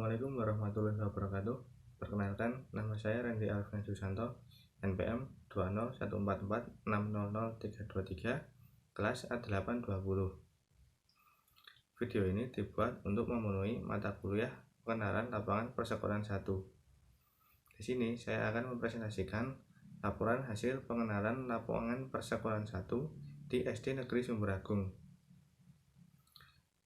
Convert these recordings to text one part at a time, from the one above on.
Assalamualaikum warahmatullahi wabarakatuh. Perkenalkan, nama saya Randy Alfian Susanto, NPM 20144600323, kelas A820. Video ini dibuat untuk memenuhi mata kuliah pengenalan lapangan persekolahan 1. Di sini saya akan mempresentasikan laporan hasil pengenalan lapangan persekolahan 1 di SD Negeri Sumberagung.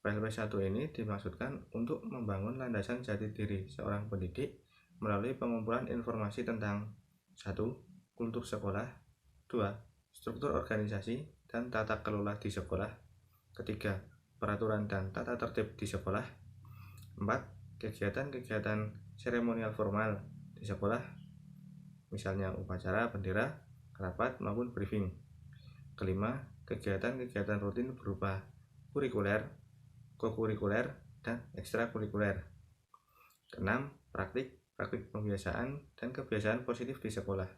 PLP1 ini dimaksudkan untuk membangun landasan jati diri seorang pendidik melalui pengumpulan informasi tentang 1. Kultur sekolah, 2. Struktur organisasi dan tata kelola di sekolah, 3. Peraturan dan tata tertib di sekolah, 4. Kegiatan-kegiatan seremonial formal di sekolah, misalnya upacara bendera, rapat maupun briefing. 5. Kegiatan-kegiatan rutin berupa kurikuler, kokurikuler, dan ekstrakurikuler. 6. Praktik pembiasaan dan kebiasaan positif di sekolah.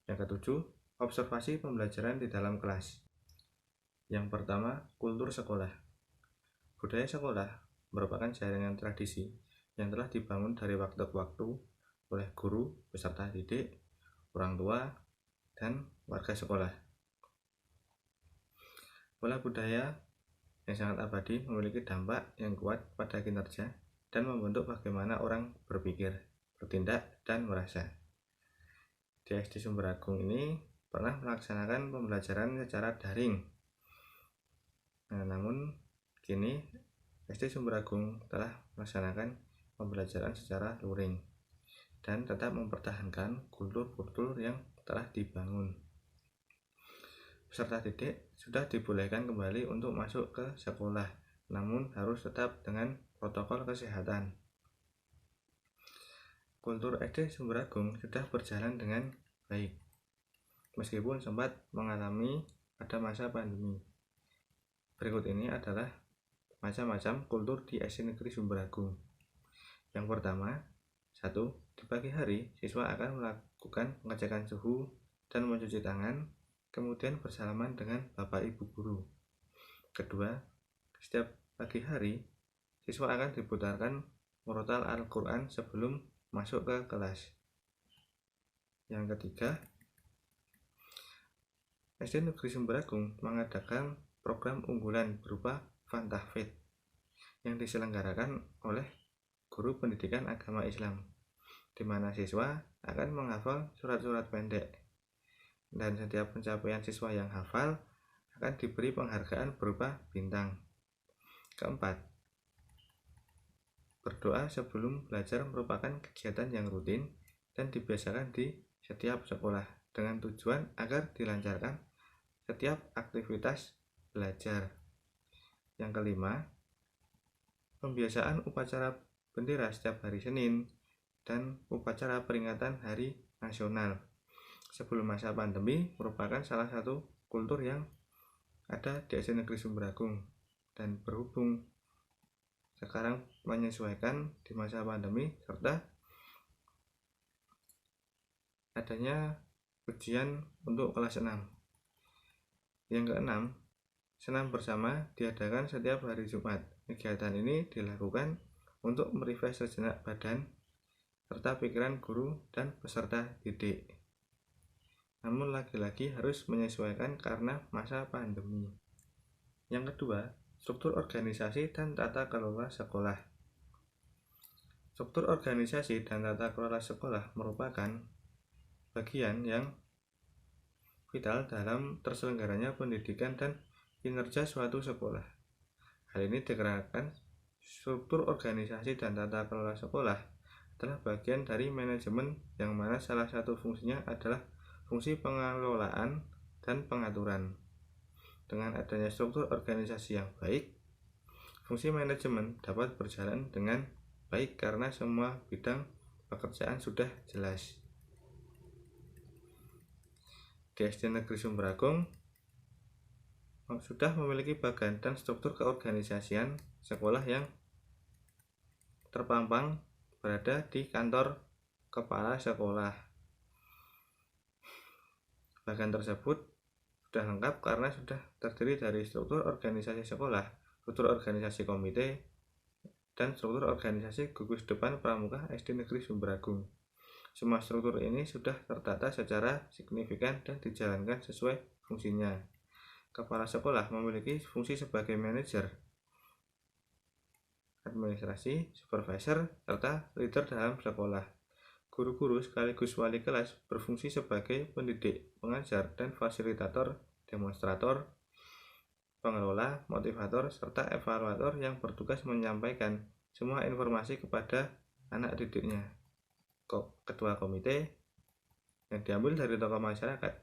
Yang ke-7, observasi pembelajaran di dalam kelas. Yang pertama, kultur sekolah. Budaya sekolah merupakan jaringan tradisi yang telah dibangun dari waktu ke waktu oleh guru, peserta didik, orang tua, dan warga sekolah. Pola budaya yang sangat abadi memiliki dampak yang kuat pada kinerja dan membentuk bagaimana orang berpikir, bertindak, dan merasa. Di SD Sumberagung ini pernah melaksanakan pembelajaran secara daring. Namun kini SD Sumberagung telah melaksanakan pembelajaran secara luring dan tetap mempertahankan kultur-kultur yang telah dibangun. Peserta didik sudah dibolehkan kembali untuk masuk ke sekolah, namun harus tetap dengan protokol kesehatan. Kultur SD Sumberagung sudah berjalan dengan baik, meskipun sempat mengalami pada masa pandemi. Berikut ini adalah macam-macam kultur di SD Negeri Sumberagung. Yang pertama, 1. Di pagi hari, siswa akan melakukan pengecekan suhu dan mencuci tangan, kemudian bersalaman dengan Bapak Ibu guru. Kedua, setiap pagi hari, siswa akan diputarkan murotal Al-Quran sebelum masuk ke kelas. Yang ketiga, SD Negeri Sumberagung mengadakan program unggulan berupa Fantahfid yang diselenggarakan oleh guru pendidikan agama Islam, di mana siswa akan menghafal surat-surat pendek. Dan setiap pencapaian siswa yang hafal akan diberi penghargaan berupa bintang. Keempat, berdoa sebelum belajar merupakan kegiatan yang rutin dan dibiasakan di setiap sekolah dengan tujuan agar dilancarkan setiap aktivitas belajar. Yang kelima, pembiasaan upacara bendera setiap hari Senin dan upacara peringatan Hari Nasional sebelum masa pandemi merupakan salah satu kultur yang ada di SD Negeri Sumberagung, dan berhubung sekarang menyesuaikan di masa pandemi serta adanya ujian untuk kelas 6. Yang keenam, senam bersama diadakan setiap hari Jumat. Kegiatan ini dilakukan untuk merefresh sejenak badan serta pikiran guru dan peserta didik. Namun lagi-lagi harus menyesuaikan karena masa pandemi. Yang kedua, struktur organisasi dan tata kelola sekolah. Struktur organisasi dan tata kelola sekolah merupakan bagian yang vital dalam terselenggaranya pendidikan dan kinerja suatu sekolah. Hal ini dikarenakan struktur organisasi dan tata kelola sekolah adalah bagian dari manajemen yang mana salah satu fungsinya adalah fungsi pengelolaan dan pengaturan. Dengan adanya struktur organisasi yang baik, fungsi manajemen dapat berjalan dengan baik karena semua bidang pekerjaan sudah jelas. Di SD Negeri Sumberagung sudah memiliki bagan dan struktur keorganisasian sekolah yang terpampang berada di kantor kepala sekolah. Bagan tersebut sudah lengkap karena sudah terdiri dari struktur organisasi sekolah, struktur organisasi komite, dan struktur organisasi gugus depan pramuka SD Negeri Sumber Agung. Semua struktur ini sudah tertata secara signifikan dan dijalankan sesuai fungsinya. Kepala sekolah memiliki fungsi sebagai manajer, administrasi, supervisor, serta leader dalam sekolah. Guru-guru sekaligus wali kelas berfungsi sebagai pendidik, pengajar, dan fasilitator, demonstrator, pengelola, motivator, serta evaluator yang bertugas menyampaikan semua informasi kepada anak didiknya. Ketua komite yang diambil dari tokoh masyarakat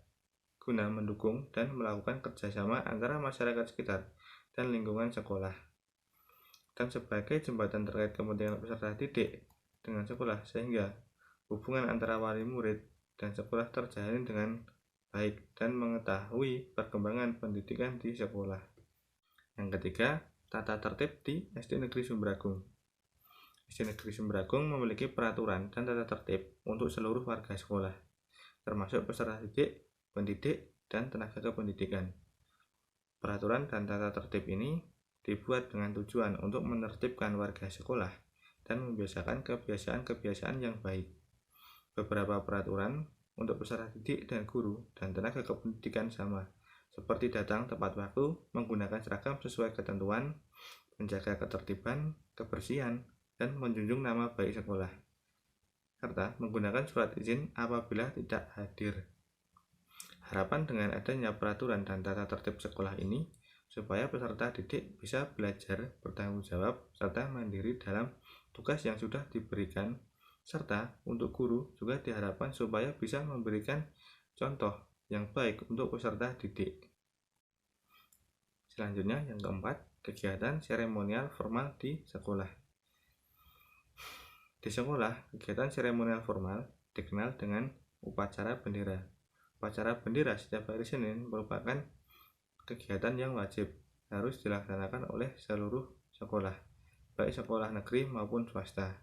guna mendukung dan melakukan kerjasama antara masyarakat sekitar dan lingkungan sekolah, dan sebagai jembatan terkait kepentingan peserta didik dengan sekolah sehingga hubungan antara wali murid dan sekolah terjalin dengan baik dan mengetahui perkembangan pendidikan di sekolah. Yang ketiga, tata tertib di SD Negeri Sumber Agung. SD Negeri Sumber Agung memiliki peraturan dan tata tertib untuk seluruh warga sekolah, termasuk peserta didik, pendidik, dan tenaga kependidikan. Peraturan dan tata tertib ini dibuat dengan tujuan untuk menertibkan warga sekolah dan membiasakan kebiasaan-kebiasaan yang baik. Beberapa peraturan untuk peserta didik dan guru dan tenaga kependidikan sama, seperti datang tepat waktu, menggunakan seragam sesuai ketentuan, menjaga ketertiban, kebersihan, dan menjunjung nama baik sekolah, serta menggunakan surat izin apabila tidak hadir. Harapan dengan adanya peraturan dan tata tertib sekolah ini supaya peserta didik bisa belajar bertanggung jawab serta mandiri dalam tugas yang sudah diberikan, serta untuk guru juga diharapkan supaya bisa memberikan contoh yang baik untuk peserta didik. Selanjutnya yang keempat, kegiatan seremonial formal di sekolah. Di sekolah, kegiatan seremonial formal dikenal dengan upacara bendera. Upacara bendera setiap hari Senin merupakan kegiatan yang wajib harus dilaksanakan oleh seluruh sekolah, baik sekolah negeri maupun swasta.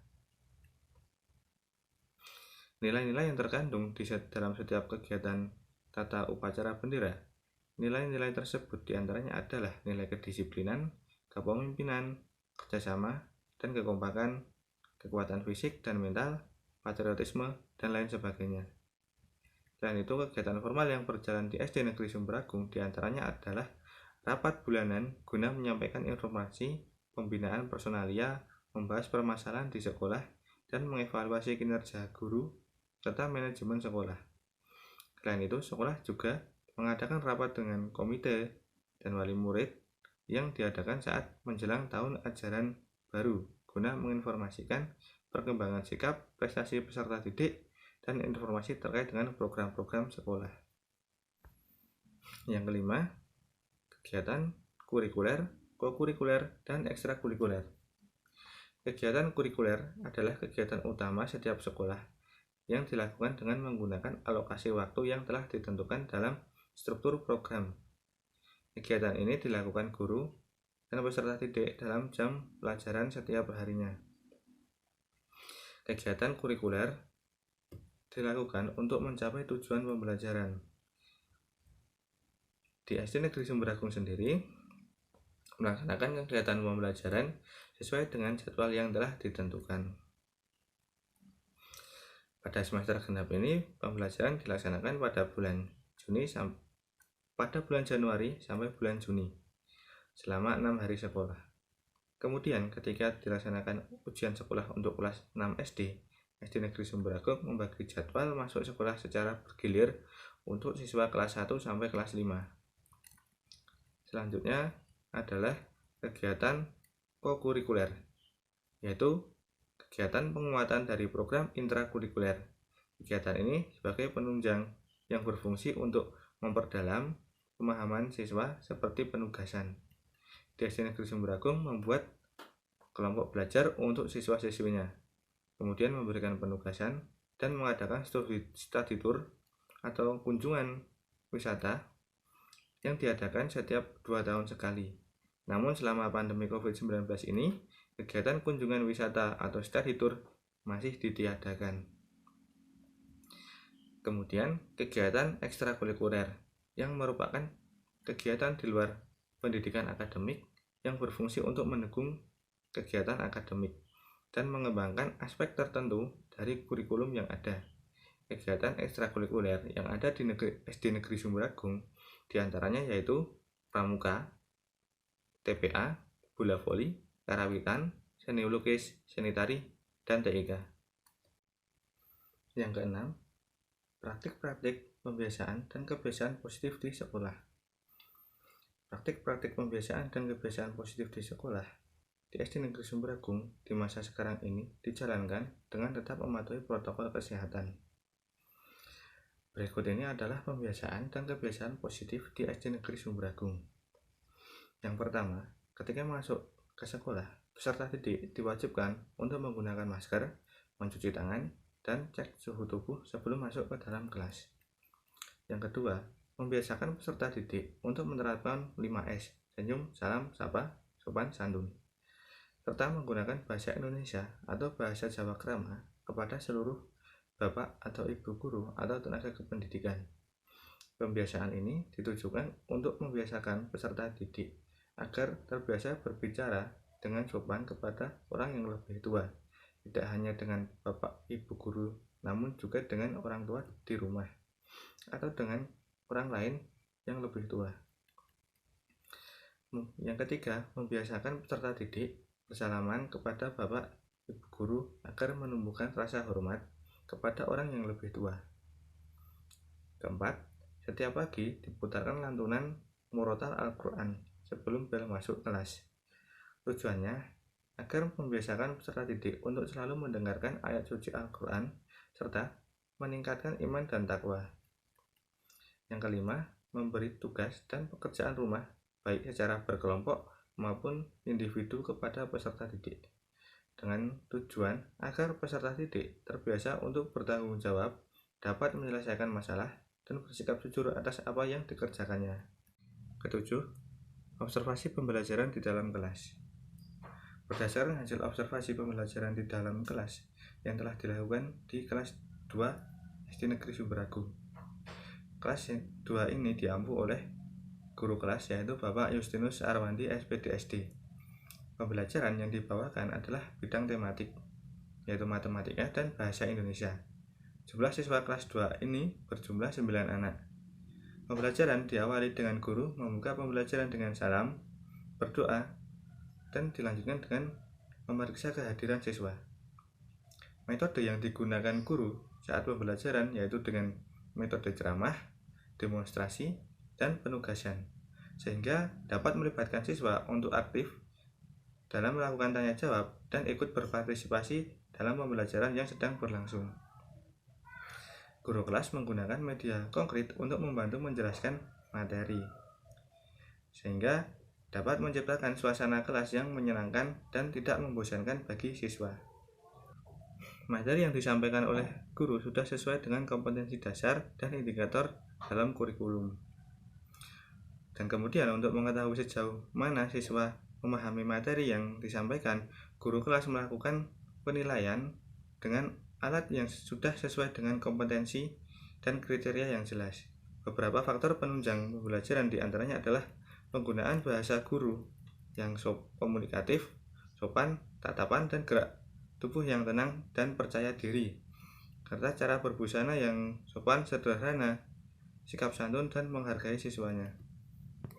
Nilai-nilai yang terkandung dalam setiap kegiatan tata upacara bendera. Nilai-nilai tersebut diantaranya adalah nilai kedisiplinan, kepemimpinan, kerjasama, dan kekompakan, kekuatan fisik dan mental, patriotisme, dan lain sebagainya. Selain itu, kegiatan formal yang berjalan di SD Negeri Sumber Agung diantaranya adalah rapat bulanan guna menyampaikan informasi, pembinaan personalia, membahas permasalahan di sekolah, dan mengevaluasi kinerja guru serta manajemen sekolah. Selain itu, sekolah juga mengadakan rapat dengan komite dan wali murid yang diadakan saat menjelang tahun ajaran baru guna menginformasikan perkembangan sikap, prestasi peserta didik, dan informasi terkait dengan program-program sekolah. Yang kelima, kegiatan kurikuler, kokurikuler, dan ekstrakurikuler. Kegiatan kurikuler adalah kegiatan utama setiap sekolah yang dilakukan dengan menggunakan alokasi waktu yang telah ditentukan dalam struktur program. Kegiatan ini dilakukan guru dan peserta didik dalam jam pelajaran setiap harinya. Kegiatan kurikuler dilakukan untuk mencapai tujuan pembelajaran. Di SD Negeri Sumber Agung sendiri melaksanakan kegiatan pembelajaran sesuai dengan jadwal yang telah ditentukan. Pada semester genap ini, pembelajaran dilaksanakan pada bulan Januari sampai bulan Juni selama 6 hari sekolah. Kemudian ketika dilaksanakan ujian sekolah untuk kelas 6 SD, SD Negeri Sumber Agung membagi jadwal masuk sekolah secara bergilir untuk siswa kelas 1 sampai kelas 5. Selanjutnya adalah kegiatan kokurikuler, yaitu kegiatan penguatan dari program intrakurikuler. Kegiatan ini sebagai penunjang yang berfungsi untuk memperdalam pemahaman siswa seperti penugasan. Di SD Negeri Sumber Agung membuat kelompok belajar untuk siswa-siswinya, kemudian memberikan penugasan dan mengadakan study tour atau kunjungan wisata yang diadakan setiap 2 tahun sekali. Namun selama pandemi COVID-19 ini, kegiatan kunjungan wisata atau study tour masih ditiadakan. Kemudian kegiatan ekstrakurikuler yang merupakan kegiatan di luar pendidikan akademik yang berfungsi untuk mendukung kegiatan akademik dan mengembangkan aspek tertentu dari kurikulum yang ada. Kegiatan ekstrakurikuler yang ada di SD Negeri Sumberagung diantaranya yaitu pramuka, TPA, bola voli, karawitan, seni lukis, seni tari, dan TIK. Yang keenam, praktik-praktik pembiasaan dan kebiasaan positif di sekolah. Praktik-praktik pembiasaan dan kebiasaan positif di sekolah di SD Negeri Sumberagung di masa sekarang ini dijalankan dengan tetap mematuhi protokol kesehatan. Berikut ini adalah pembiasaan dan kebiasaan positif di SD Negeri Sumberagung. Yang pertama, ketika masuk ke sekolah, peserta didik diwajibkan untuk menggunakan masker, mencuci tangan, dan cek suhu tubuh sebelum masuk ke dalam kelas. Yang kedua, membiasakan peserta didik untuk menerapkan 5S, senyum, salam, sapa, sopan, santun, serta menggunakan bahasa Indonesia atau bahasa Jawa Krama kepada seluruh bapak atau ibu guru atau tenaga kependidikan. Pembiasaan ini ditujukan untuk membiasakan peserta didik agar terbiasa berbicara dengan sopan kepada orang yang lebih tua, tidak hanya dengan bapak ibu guru, namun juga dengan orang tua di rumah atau dengan orang lain yang lebih tua. Yang ketiga, membiasakan peserta didik bersalaman kepada bapak ibu guru agar menumbuhkan rasa hormat kepada orang yang lebih tua. Keempat, setiap pagi diputarkan lantunan murotal Al-Quran sebelum bel masuk kelas. Tujuannya agar membiasakan peserta didik untuk selalu mendengarkan ayat suci Al-Quran serta meningkatkan iman dan takwa. Yang kelima, memberi tugas dan pekerjaan rumah baik secara berkelompok maupun individu kepada peserta didik dengan tujuan agar peserta didik terbiasa untuk bertanggung jawab, dapat menyelesaikan masalah, dan bersikap jujur atas apa yang dikerjakannya. Ketujuh, observasi pembelajaran di dalam kelas. Berdasarkan hasil observasi pembelajaran di dalam kelas yang telah dilakukan di kelas 2 SD Negeri Sumberagung. Kelas 2 ini diampu oleh guru kelas yaitu Bapak Justinus Arwandi SPDSD. Pembelajaran yang dibawakan adalah bidang tematik, yaitu matematika dan bahasa Indonesia. Jumlah siswa kelas 2 ini berjumlah 9 anak. Pembelajaran diawali dengan guru membuka pembelajaran dengan salam, berdoa, dan dilanjutkan dengan memeriksa kehadiran siswa. Metode yang digunakan guru saat pembelajaran yaitu dengan metode ceramah, demonstrasi, dan penugasan, sehingga dapat melibatkan siswa untuk aktif dalam melakukan tanya jawab dan ikut berpartisipasi dalam pembelajaran yang sedang berlangsung. Guru kelas menggunakan media konkret untuk membantu menjelaskan materi, sehingga dapat menciptakan suasana kelas yang menyenangkan dan tidak membosankan bagi siswa. Materi yang disampaikan oleh guru sudah sesuai dengan kompetensi dasar dan indikator dalam kurikulum. Dan kemudian untuk mengetahui sejauh mana siswa memahami materi yang disampaikan, guru kelas melakukan penilaian dengan alat yang sudah sesuai dengan kompetensi dan kriteria yang jelas. Beberapa faktor penunjang pembelajaran diantaranya adalah penggunaan bahasa guru yang komunikatif, sopan, tatapan, dan gerak tubuh yang tenang dan percaya diri, serta cara berbusana yang sopan, sederhana, sikap santun, dan menghargai siswanya.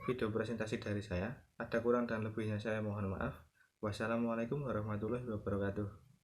Video presentasi dari saya, ada kurang dan lebihnya saya mohon maaf. Wassalamualaikum warahmatullahi wabarakatuh.